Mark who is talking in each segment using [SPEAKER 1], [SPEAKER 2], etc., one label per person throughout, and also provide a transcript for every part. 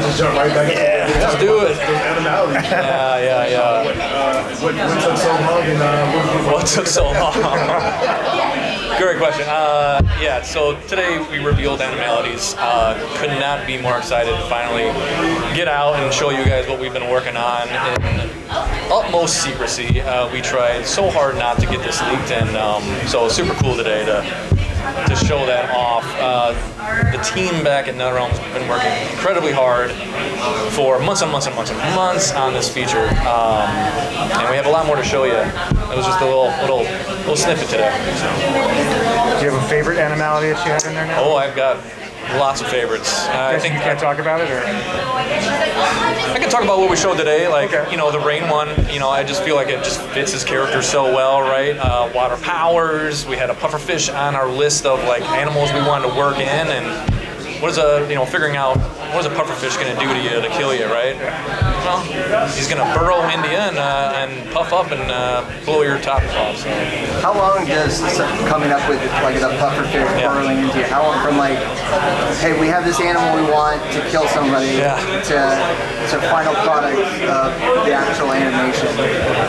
[SPEAKER 1] just jump right back.
[SPEAKER 2] Yeah, let's do it.
[SPEAKER 1] Those animalities.
[SPEAKER 2] Yeah.
[SPEAKER 1] What took so long? And
[SPEAKER 2] What took so long? Great question. So today we revealed Animalities. Could not be more excited to finally get out and show you guys what we've been working on in utmost secrecy. We tried so hard not to get this leaked, and so super cool today to show that off. The team back at NetherRealm has been working incredibly hard for months and months and months and months on this feature, and we have a lot more to show you. It was just a little snippet today. So.
[SPEAKER 3] Do you have a favorite animality that you have in there now?
[SPEAKER 2] Oh, I've got lots of favorites. I think
[SPEAKER 3] you can't talk about it, or
[SPEAKER 2] I can talk about what we showed today. Like, the rain one. I just feel like it just fits his character so well, right? Water powers. We had a pufferfish on our list of like animals we wanted to work in, and what is figuring out what is a pufferfish going to do to you to kill you, right? Well, he's going to burrow into you and puff up and blow your top off. So.
[SPEAKER 4] How long does coming up with like the pufferfish burrowing into you? How long from like, hey, we have this animal we want to kill somebody to final product of the actual animation?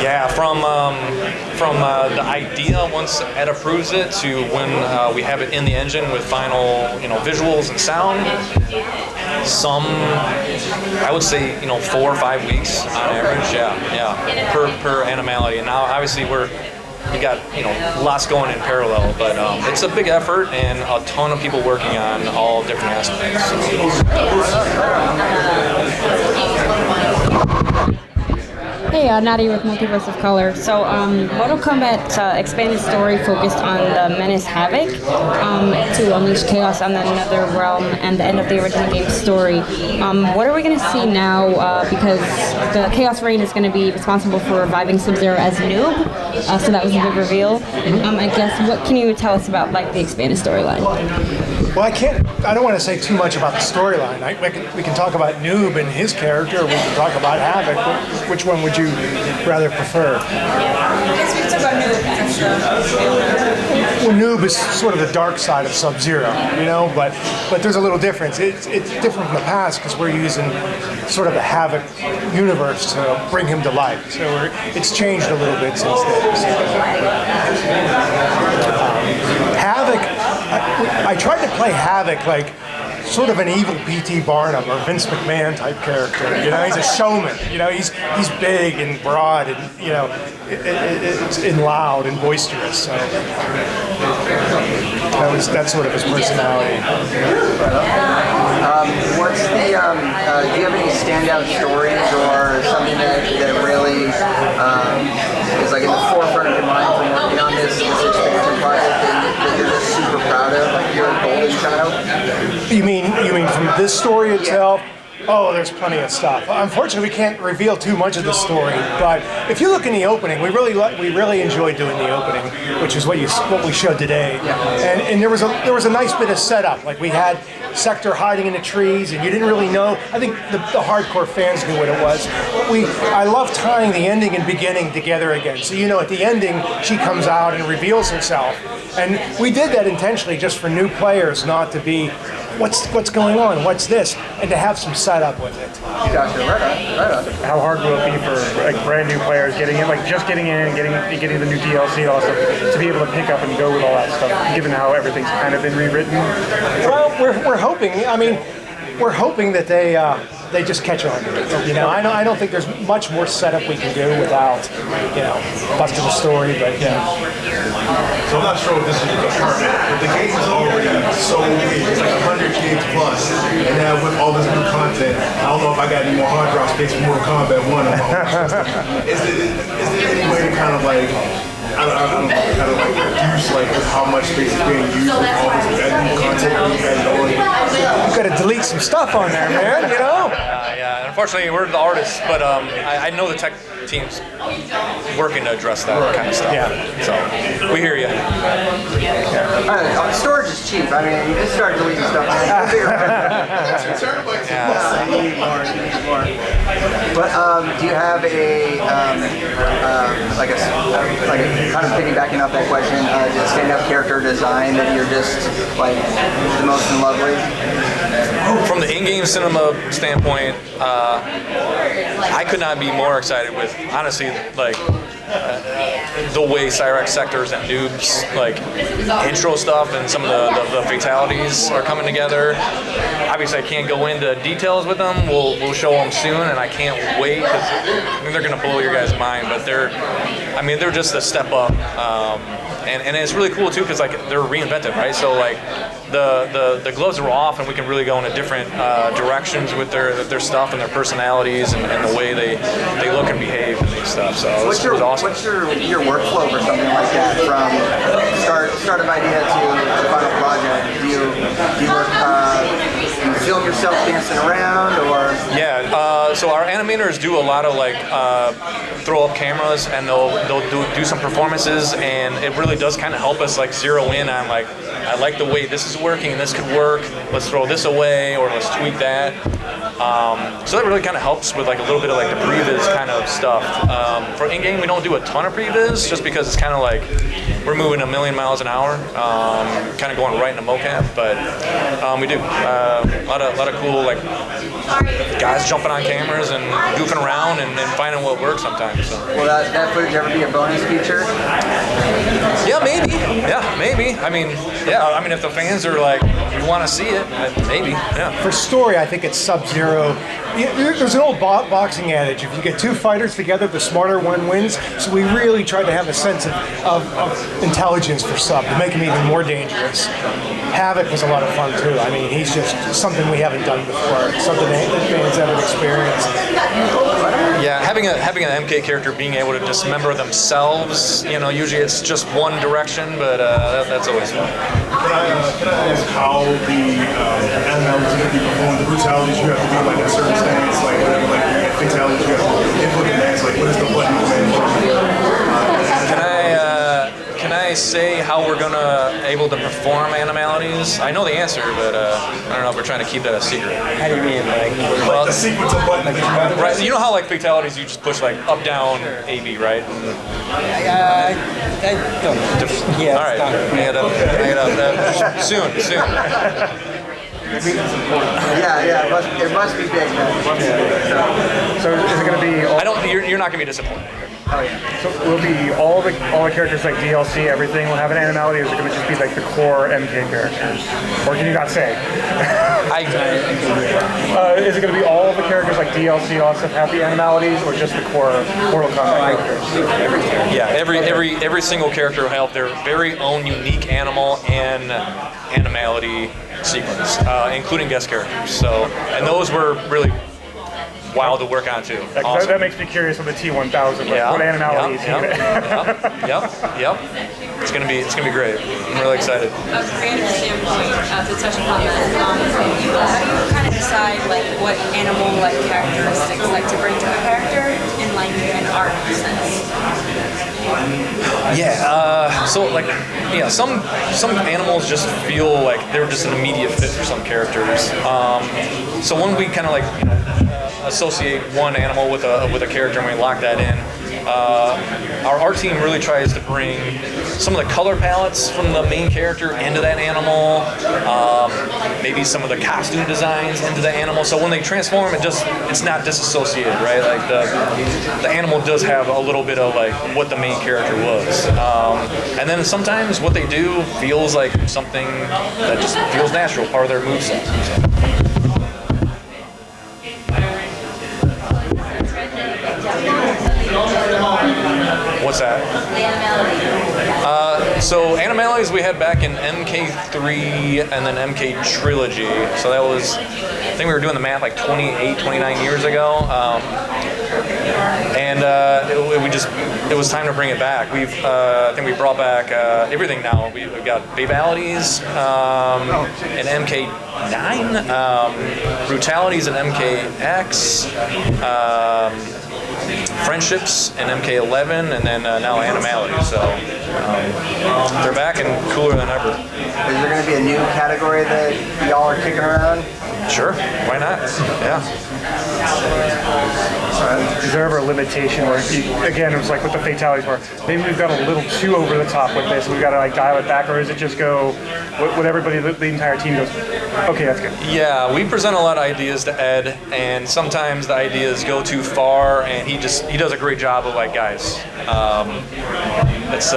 [SPEAKER 2] Yeah, from the idea once Ed approves it to when we have it in the engine with final visuals and sound. I would say 4 or 5 weeks on average. Yeah, per animality. And now obviously we got lots going in parallel, but it's a big effort and a ton of people working on all different aspects.
[SPEAKER 5] Hey, Nadya with Multiverse of Color. So, Mortal Kombat expanded story focused on the Menace Havoc to unleash chaos on the NetherRealm and the end of the original game's story. What are we going to see now? Because the Chaos Reign is going to be responsible for reviving Sub-Zero as Noob, so that was a big reveal. I guess, what can you tell us about like the expanded storyline?
[SPEAKER 6] Well, I don't want to say too much about the storyline. We can talk about Noob and his character, or we can talk about Havoc. Which one would you rather prefer?
[SPEAKER 5] I guess we can talk about Noob.
[SPEAKER 6] Well, Noob is sort of the dark side of Sub-Zero, but there's a little difference. It's different from the past because we're using sort of the Havoc universe to bring him to life. So it's changed a little bit since then. Havoc, I tried to play Havoc like sort of an evil P.T. Barnum or Vince McMahon type character. He's a showman. He's big and broad and it's loud and boisterous. So that's sort of his personality.
[SPEAKER 4] What's the? Do you have any standout stories or something that really is like in the forefront of your mind from working on this expansion project that you're just super proud of, like your golden child?
[SPEAKER 6] You mean from this story itself? Yeah. Oh, there's plenty of stuff. Unfortunately, we can't reveal too much of the story. But if you look in the opening, we really enjoyed doing the opening, which is what we showed today. Yeah. And there was a nice bit of setup. Like we had Sector hiding in the trees, and you didn't really know. I think the hardcore fans knew what it was. But I love tying the ending and beginning together again. So at the ending, she comes out and reveals herself. And we did that intentionally just for new players, not to be, what's going on? What's this? And to have some setup with it.
[SPEAKER 4] Gotcha. Right on.
[SPEAKER 3] How hard will it be for like brand new players getting in and getting the new DLC also to be able to pick up and go with all that stuff, given how everything's kind of been rewritten?
[SPEAKER 6] Well, we're hoping. We're hoping that they just catch on. I don't think there's much more setup we can do without busting the story, but
[SPEAKER 1] So I'm not sure if this is department, but the game is already so big. It's like 100 gigs plus, and now with all this new content, I don't know if I got any more hard drive space for Mortal Kombat 1 on my own system. Is there any way to kind of like, I don't know, kind of like reduce like how much space is being used with all this new content being added on?
[SPEAKER 6] You got to delete some stuff on there, man.
[SPEAKER 2] Yeah. Unfortunately, we're the artists, but I know the tech team's working to address that kind of stuff.
[SPEAKER 6] Yeah.
[SPEAKER 2] So we hear you.
[SPEAKER 4] Storage is cheap. You just start deleting stuff. You need more. But do you have a kind of piggybacking off that question, stand-up character design that you're just like the most in love with?
[SPEAKER 2] From the in-game cinema standpoint, I could not be more excited with, honestly, like, the way Cyrex sectors and noobs, like, intro stuff and some of the fatalities are coming together. Obviously, I can't go into details with them. We'll show them soon, and I can't wait, because I mean, they're going to blow your guys' mind, but they're just a step up. And it's really cool, too, because, like, they're reinvented, right? So, like, the gloves are off, and we can really go into different directions with their stuff and their personalities and the way they look and behave and these stuff. So it was awesome.
[SPEAKER 4] What's your workflow for something like that, from start of idea to final project? Do you work, you film yourself dancing around, or?
[SPEAKER 2] Yeah, so our animators do a lot of, like, throw up cameras, and they'll do some performances, and it really does kind of help us, like, zero in on, like, I like the way this is working, and this could work, let's throw this away, or let's tweak that. So that really kind of helps with, like, a little bit of, like, the previs kind of stuff. For in-game, we don't do a ton of previs, just because it's kind of like we're moving a million miles an hour, kind of going right into mocap, but we do a lot of cool, like, guys jumping on cameras and goofing around and finding what works sometimes. So.
[SPEAKER 4] Will that footage ever be a bonus feature?
[SPEAKER 2] Yeah, maybe. Yeah, maybe. I mean, if the fans are like, we want to see it, maybe. Yeah.
[SPEAKER 6] For story, I think it's Sub-Zero. There's an old boxing adage: if you get two fighters together, the smarter one wins. So we really tried to have a sense of intelligence for Sub to make him even more dangerous. Havoc was a lot of fun too. I mean, he's just something we haven't done before, something that fans haven't experienced.
[SPEAKER 2] Yeah, having an MK character being able to dismember themselves, usually it's just one direction, but that's always fun.
[SPEAKER 1] Can I ask how the animals are going to be performed, the brutalities you have to do, like a certain stance, like whatever, like fatalities you have to input in that, like what is the button
[SPEAKER 2] Can I say how we're gonna able to perform animalities? I know the answer, but I don't know if we're trying to keep that a secret.
[SPEAKER 4] How do you mean,
[SPEAKER 1] like the sequence of buttons?
[SPEAKER 2] Right, you know how, like, fatalities, you just push, like, up, down, AB, right?
[SPEAKER 4] I don't know.
[SPEAKER 2] Yeah. All right. Hang it up. Soon.
[SPEAKER 4] Yeah, it must be big, man.
[SPEAKER 3] So is it going to be?
[SPEAKER 2] You're not gonna be disappointed.
[SPEAKER 4] Oh yeah.
[SPEAKER 3] So will it be all the characters, like DLC, everything will have an animality, or is it going to just be like the core MK characters? Or can you not say? Is it going to be all of the characters, like DLC, all that stuff, have the animalities, or just the core Mortal Kombat characters?
[SPEAKER 2] Yeah, every single character will have their very own unique animal and animality sequence, including guest characters. So, and those were really wild to work on too. Awesome.
[SPEAKER 3] That makes me curious with the T1000. What animality is he gonna
[SPEAKER 2] Yep. It's gonna be great. I'm really excited.
[SPEAKER 7] A creative standpoint, to touch upon that, how do you kind of decide like what animal like characteristics like to bring to a character in like an art sense? Some animals just feel like they're just an immediate fit for some characters. So when we kind of associate one animal with a character and we lock that in, our art team really tries to bring some of the color palettes from the main character into that animal, maybe some of the costume designs into the animal. So when they transform, it's not disassociated, right? Like the animal does have a little bit of like what the main character was, and then sometimes what they do feels like something that just feels natural, part of their moveset. So. What's that? So animalities we had back in MK3 and then MK Trilogy. So that was, I think we were doing the math like 28, 29 years ago. It was time to bring it back. I think we brought back everything now. We've got Babalities in MK9, Brutalities in MKX.
[SPEAKER 2] Friendships and MK11, and then now Animality. So they're back and cooler than ever.
[SPEAKER 4] Is there going to be a new category that y'all are kicking around?
[SPEAKER 2] Sure, why not? Yeah.
[SPEAKER 3] Is there ever a limitation where, again, it was like with the fatalities where maybe we've got a little too over the top with this, we've got to like dial it back, or is it just go, what everybody, the entire team goes, okay, that's good?
[SPEAKER 2] Yeah, we present a lot of ideas to Ed, and sometimes the ideas go too far, and he does a great job of like, guys, let's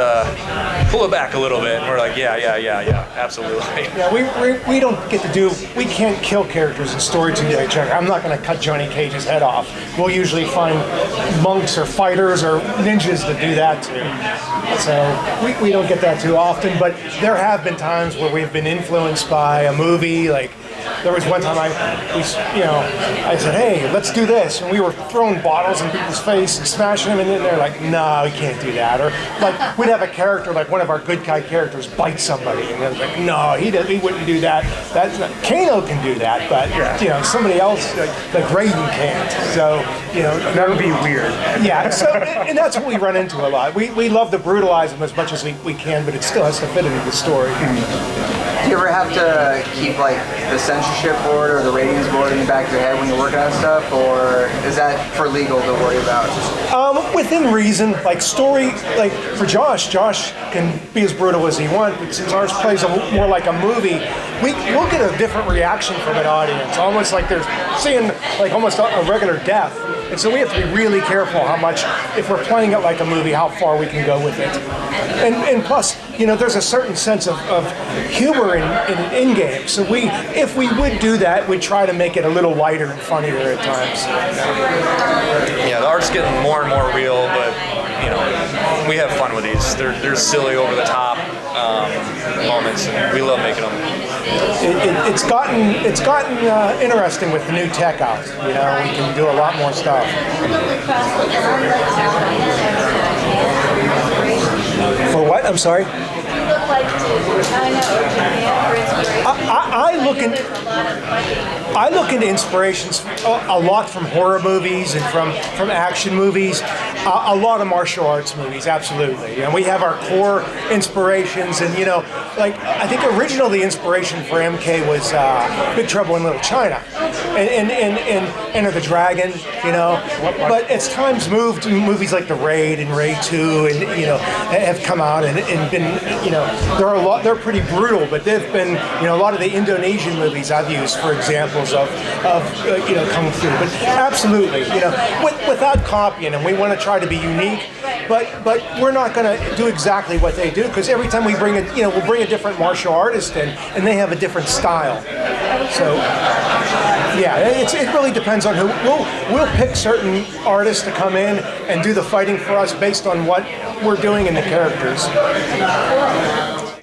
[SPEAKER 2] pull it back a little bit, and we're like, yeah, absolutely.
[SPEAKER 6] Yeah, we don't get to do, we can't kill characters in story 2D check. I'm not going to cut Johnny Cage's head off. We'll usually find monks or fighters or ninjas to do that too. So we don't get that too often, but there have been times where we've been influenced by a movie. Like there was one time I said, hey, let's do this, and we were throwing bottles in people's face and smashing them, and then they're like, no, we can't do that. Or like we'd have a character, like one of our good guy characters, bite somebody, and they're like, no, he wouldn't do that. That's not, Kano can do that, but somebody else like Raiden can't. So
[SPEAKER 3] that would be weird.
[SPEAKER 6] Yeah. So and that's what we run into a lot. We love to brutalize them as much as we can, but it still has to fit into the story.
[SPEAKER 4] Do you ever have to keep like the censorship board or the ratings board in the back of your head when you're working on stuff, or is that for legal to worry about?
[SPEAKER 6] Within reason, like story, like for Josh can be as brutal as he wants, but since ours plays more like a movie, we'll get a different reaction from an audience, almost like they're seeing like almost a regular death. And so we have to be really careful how much, if we're playing it like a movie, how far we can go with it. And plus, there's a certain sense of humor in games. So if we would do that, we'd try to make it a little lighter and funnier at times.
[SPEAKER 2] Yeah, the art's getting more and more real, but we have fun with these. They're silly, over the top moments, and we love making them.
[SPEAKER 6] It's gotten interesting with the new tech out. We can do a lot more stuff. For what? I'm sorry? I look into inspirations a lot from horror movies and from action movies, a lot of martial arts movies, absolutely. We have our core inspirations, and I think originally the inspiration for MK was Big Trouble in Little China and Enter the Dragon, But as time's moved, movies like The Raid and Raid 2 have come out and been, they're pretty brutal, but they've been, a lot of the Indonesian movies I've used for examples of kung fu. But absolutely, without copying them, we want to try to be unique, but we're not going to do exactly what they do, because every time we bring we'll bring a different martial artist in, and they have a different style. So yeah, it really depends on who. We'll pick certain artists to come in and do the fighting for us based on what we're doing in the characters.